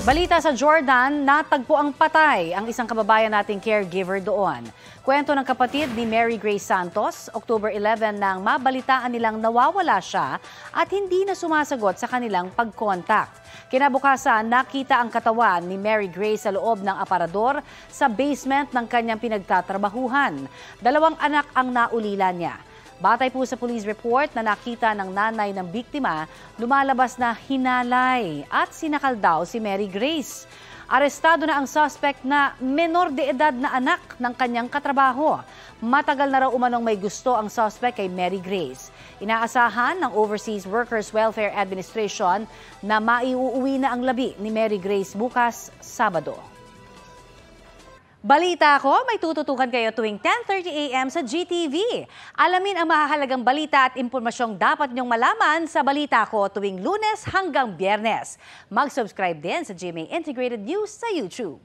Balita sa Jordan, natagpo ang patay ang isang kababayan nating caregiver doon. Kwento ng kapatid ni Mary Grace Santos, October 11 nang mabalitaan nilang nawawala siya at hindi na sumasagot sa kanilang pag-contact. Kinabukasan, nakita ang katawan ni Mary Grace sa loob ng aparador sa basement ng kanyang pinagtatrabahuhan. 2 anak ang naulila niya. Batay po sa police report na nakita ng nanay ng biktima, lumalabas na hinalay at sinakal daw si Mary Grace. Arestado na ang suspect na menor de edad na anak ng kanyang katrabaho. Matagal na raw umanong may gusto ang suspect kay Mary Grace. Inaasahan ng Overseas Workers Welfare Administration na maiuuwi na ang labi ni Mary Grace bukas, Sabado. Balita ko, may tututukan kayo tuwing 10:30 a.m. sa GTV. Alamin ang mahahalagang balita at impormasyong dapat niyong malaman sa Balita Ko tuwing Lunes hanggang Biyernes. Mag-subscribe din sa GMA Integrated News sa YouTube.